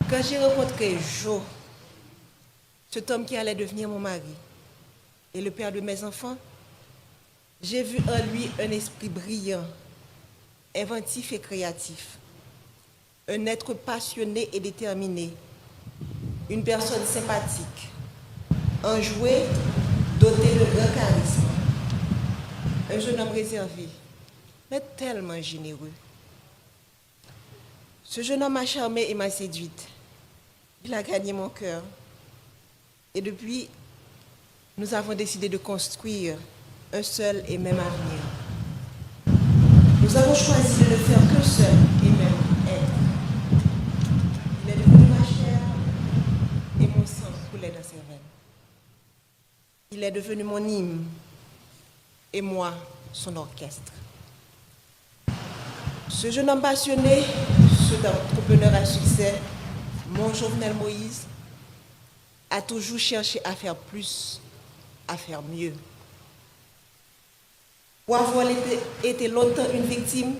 Quand j'ai rencontré Joe, cet homme qui allait devenir mon mari et le père de mes enfants, j'ai vu en lui un esprit brillant, inventif et créatif, un être passionné et déterminé, une personne sympathique, enjoué, doté de grand charisme, un jeune homme réservé, mais tellement généreux. Ce jeune homme m'a charmée et m'a séduite. Il a gagné mon cœur. Et depuis, nous avons décidé de construire un seul et même avenir. Nous avons choisi de ne faire qu'un seul et même être. Il est devenu ma chair et mon sang coulait dans ses veines. Il est devenu mon hymne et moi, son orchestre. Ce jeune homme passionné, cet entrepreneur à succès, mon Jovenel Moïse, a toujours cherché à faire plus, à faire mieux. Pour avoir été longtemps une victime,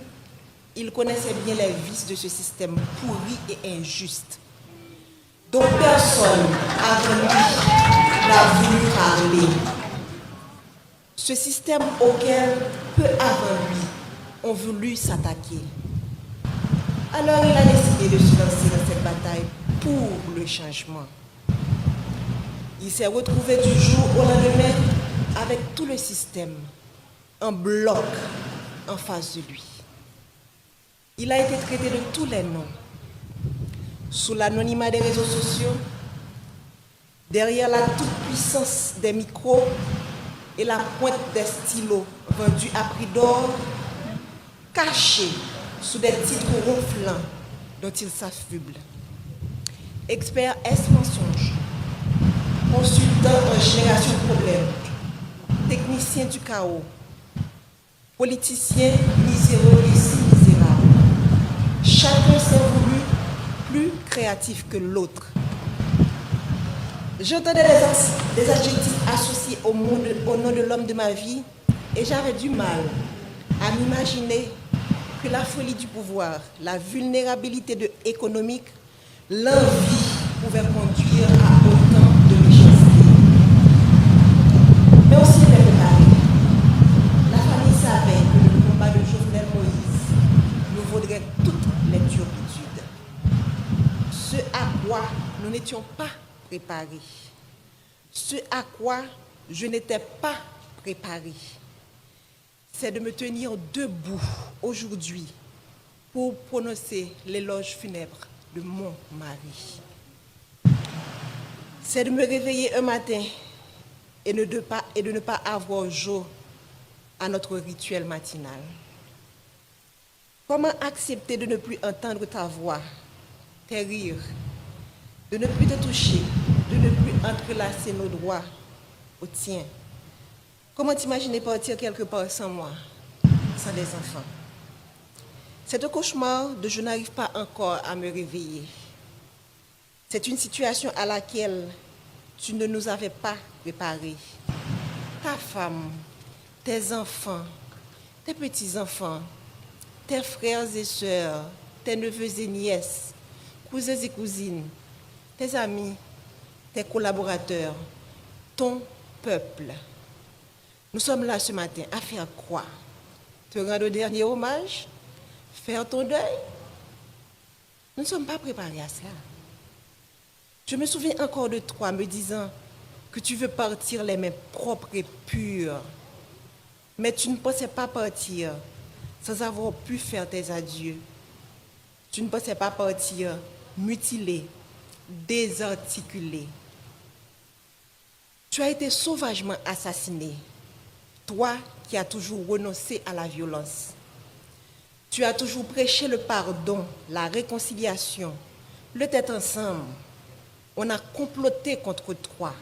il connaissait bien les vices de ce système pourri et injuste, dont personne avant lui n'a voulu parler. Ce système auquel, peu avant lui, ont voulu s'attaquer. Alors il a décidé de se lancer dans cette bataille pour le changement. Il s'est retrouvé du jour au lendemain avec tout le système en bloc en face de lui. Il a été traité de tous les noms, sous l'anonymat des réseaux sociaux, derrière la toute-puissance des micros et la pointe des stylos vendus à prix d'or, caché sous des titres ronflants dont il s'affuble. Expert S-mensonge, consultant en génération de problèmes, technicien du chaos, politicien miséreux et si misérable. Chacun s'est voulu plus créatif que l'autre. J'entendais des adjectifs associés au nom de l'homme de ma vie et j'avais du mal à m'imaginer que la folie du pouvoir, la vulnérabilité économique, l'envie pouvaient conduire à autant de méchanceté. Mais aussi était préparé. La famille savait que le combat de Jovenel Moïse nous vaudrait toutes les turpitudes. Ce à quoi nous n'étions pas préparés. Ce à quoi je n'étais pas préparé, c'est de me tenir debout aujourd'hui pour prononcer l'éloge funèbre de mon mari. C'est de me réveiller un matin et de ne pas avoir jour à notre rituel matinal. Comment accepter de ne plus entendre ta voix, tes rires, de ne plus te toucher, de ne plus entrelacer nos doigts au tien? Comment t'imaginer partir quelque part sans moi, sans des enfants? C'est un cauchemar de je n'arrive pas encore à me réveiller. C'est une situation à laquelle tu ne nous avais pas préparés. Ta femme, tes enfants, tes petits-enfants, tes frères et sœurs, tes neveux et nièces, cousins et cousines, tes amis, tes collaborateurs, ton peuple. Nous sommes là ce matin à faire quoi? Te rendre au dernier hommage? Faire ton deuil? Nous ne sommes pas préparés à cela. Je me souviens encore de toi me disant que tu veux partir les mains propres et pures. Mais tu ne pensais pas partir sans avoir pu faire tes adieux. Tu ne pensais pas partir mutilé, désarticulé. Tu as été sauvagement assassiné, toi qui as toujours renoncé à la violence. Tu as toujours prêché le pardon, la réconciliation, le tête ensemble. On a comploté contre toi,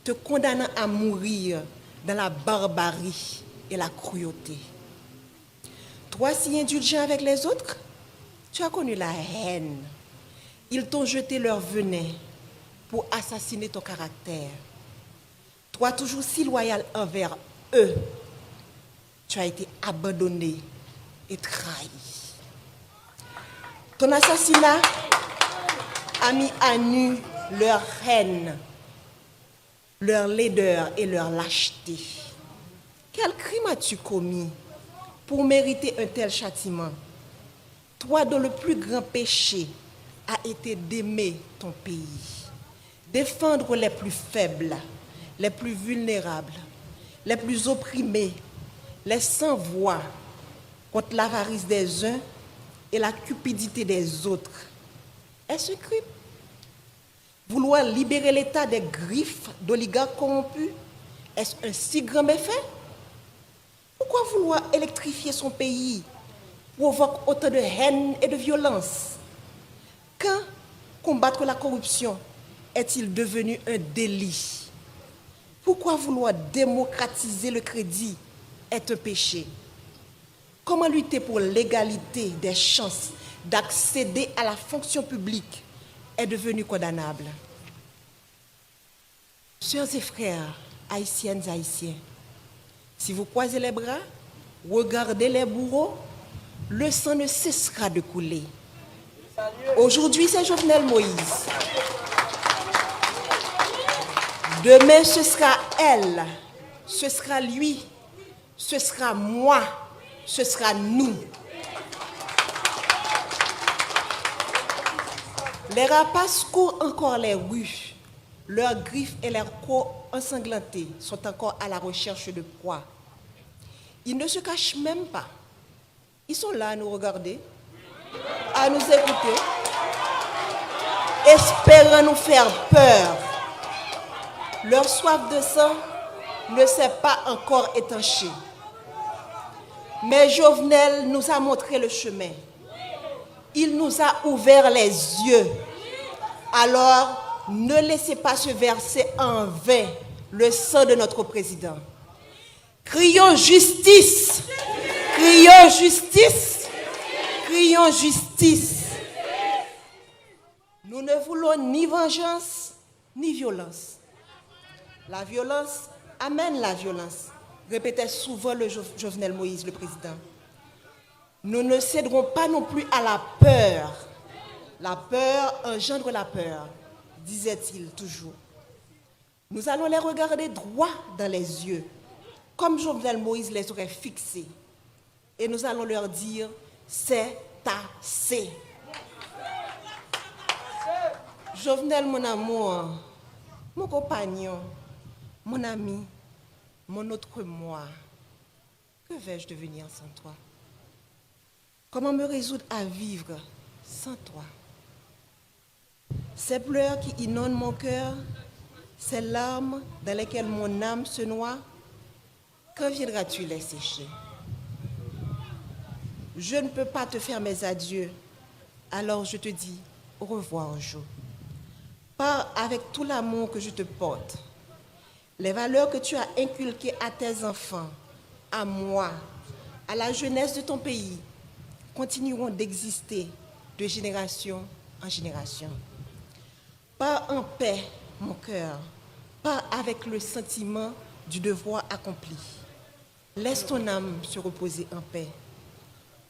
te condamnant à mourir dans la barbarie et la cruauté. Toi, si indulgent avec les autres, tu as connu la haine. Ils t'ont jeté leur venin pour assassiner ton caractère. Toi, toujours si loyal envers eux, tu as été abandonné et trahi. Ton assassinat a mis à nu leur haine, leur laideur et leur lâcheté. Quel crime as-tu commis pour mériter un tel châtiment? Toi dont le plus grand péché a été d'aimer ton pays, défendre les plus faibles, les plus vulnérables, les plus opprimés, les sans voix contre l'avarice des uns et la cupidité des autres. Est-ce un crime? Vouloir libérer l'État des griffes d'oligarques corrompus, est-ce un si grand méfait? Pourquoi vouloir électrifier son pays provoque autant de haine et de violence? Quand combattre la corruption est-il devenu un délit? Pourquoi vouloir démocratiser le crédit est un péché? Comment lutter pour l'égalité des chances d'accéder à la fonction publique est devenu condamnable? Sœurs et frères, haïtiennes, haïtiens, si vous croisez les bras, regardez les bourreaux, le sang ne cessera de couler. Aujourd'hui, c'est Jovenel Moïse. Demain, ce sera elle, ce sera lui, ce sera moi, ce sera nous. Les rapaces courent encore les rues. Leurs griffes et leurs crocs ensanglantés sont encore à la recherche de proie. Ils ne se cachent même pas. Ils sont là à nous regarder, à nous écouter, espérant nous faire peur. Leur soif de sang ne s'est pas encore étanchée. Mais Jovenel nous a montré le chemin. Il nous a ouvert les yeux. Alors, ne laissez pas se verser en vain le sang de notre président. Crions justice! Crions justice! Crions justice! Nous ne voulons ni vengeance, ni violence. La violence amène la violence, répétait souvent le Jovenel Moïse, le président. Nous ne céderons pas non plus à la peur. La peur engendre la peur, disait-il toujours. Nous allons les regarder droit dans les yeux, comme Jovenel Moïse les aurait fixés. Et nous allons leur dire, c'est assez. Jovenel, mon amour, mon compagnon, mon ami, mon autre moi, que vais-je devenir sans toi? Comment me résoudre à vivre sans toi? Ces pleurs qui inondent mon cœur, ces larmes dans lesquelles mon âme se noie, quand viendras-tu les sécher? Je ne peux pas te faire mes adieux, alors je te dis au revoir, Jo. Pars avec tout l'amour que je te porte. Les valeurs que tu as inculquées à tes enfants, à moi, à la jeunesse de ton pays, continueront d'exister de génération en génération. Pars en paix, mon cœur, pars avec le sentiment du devoir accompli. Laisse ton âme se reposer en paix.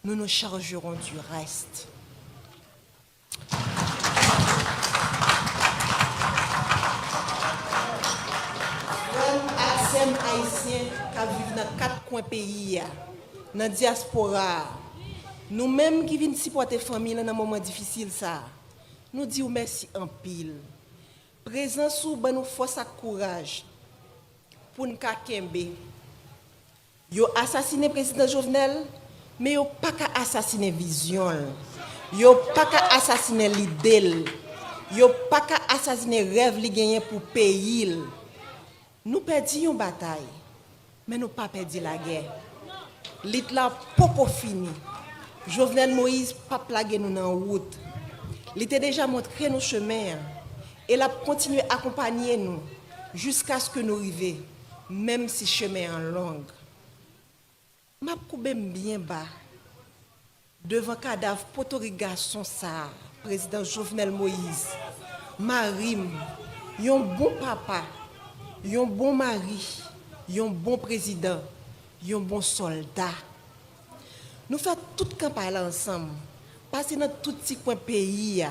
Nous nous chargerons du reste. Aksem haïtien qui vivent dans 4 coins pays, dans la diaspora, nous-mêmes qui venons supporter la famille dans un moment difficile, nous disons merci en pile. Présence ou ben nous force et courage pour nous kembe. Yo assassiné le président Jovenel, mais yo pas qu'à assassiner vision. Yo pas qu'à assassiner l'idée. Yo pas qu'à assassiner rêve li gagné pour pays. Nous perdons une bataille, mais nous pas perdu la guerre. L'Itla pas fini. Jovenel Moïse pas plagué nous dans la route. Il était déjà montré nos chemins et il a continué à accompagner nous jusqu'à ce que nous arrivions, même si le chemin est long. Je suis bien bas devant le cadavre potorigasson ça, président Jovenel Moïse. Marim, un bon papa, un bon mari, un bon président, un bon soldat. Nous faisons toute campagne ensemble, passer dans tout petit coin pays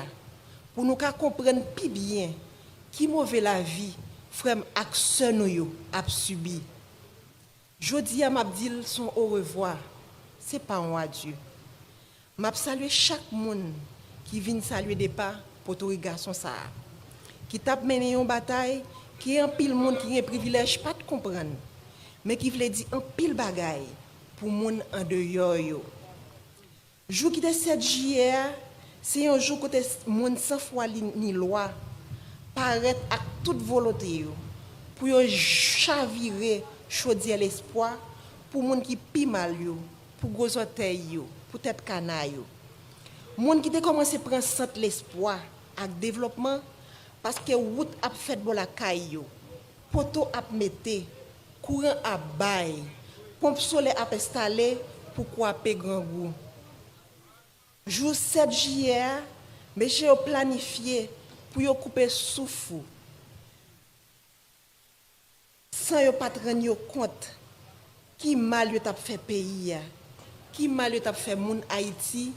pour nous comprendre plus bien qui mauvais la vie frère ak sœur nous yo a subi. Jodi a m'a dit son au revoir, c'est pas un adieu. M'a saluer chaque monde qui vient saluer des pas pour tout garçon ça. Qui tape mené une bataille, qui est un pile monde qui a un privilège pas de comprendre, mais qui veut dire un pile bagaille pour monde en dehors yo. Jour qui était 7 juillet, c'est un jour côté monde sans foi ni loi paraît à toute volonté yo pour yo chavirer chaudier l'espoir pour monde qui pi mal yo, pour gros orteil yo, pour tête canaille yo. Monde qui a commencé prendre centre l'espoir avec développement parce que route a fait bon la caille yo, poteau a metté, courant a bail, pompe solaire a installé pour couper grand goût. Jour 7 juillet, monsieur a planifié pour yo couper souffle. Sans yo pas rendre compte qui mal yo t'a fait pays, qui mal yo t'a fait moun Haïti,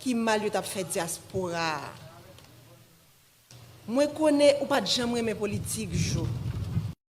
qui mal yo t'a fait diaspora. Moi connais ou pas jamais mes politiques jo.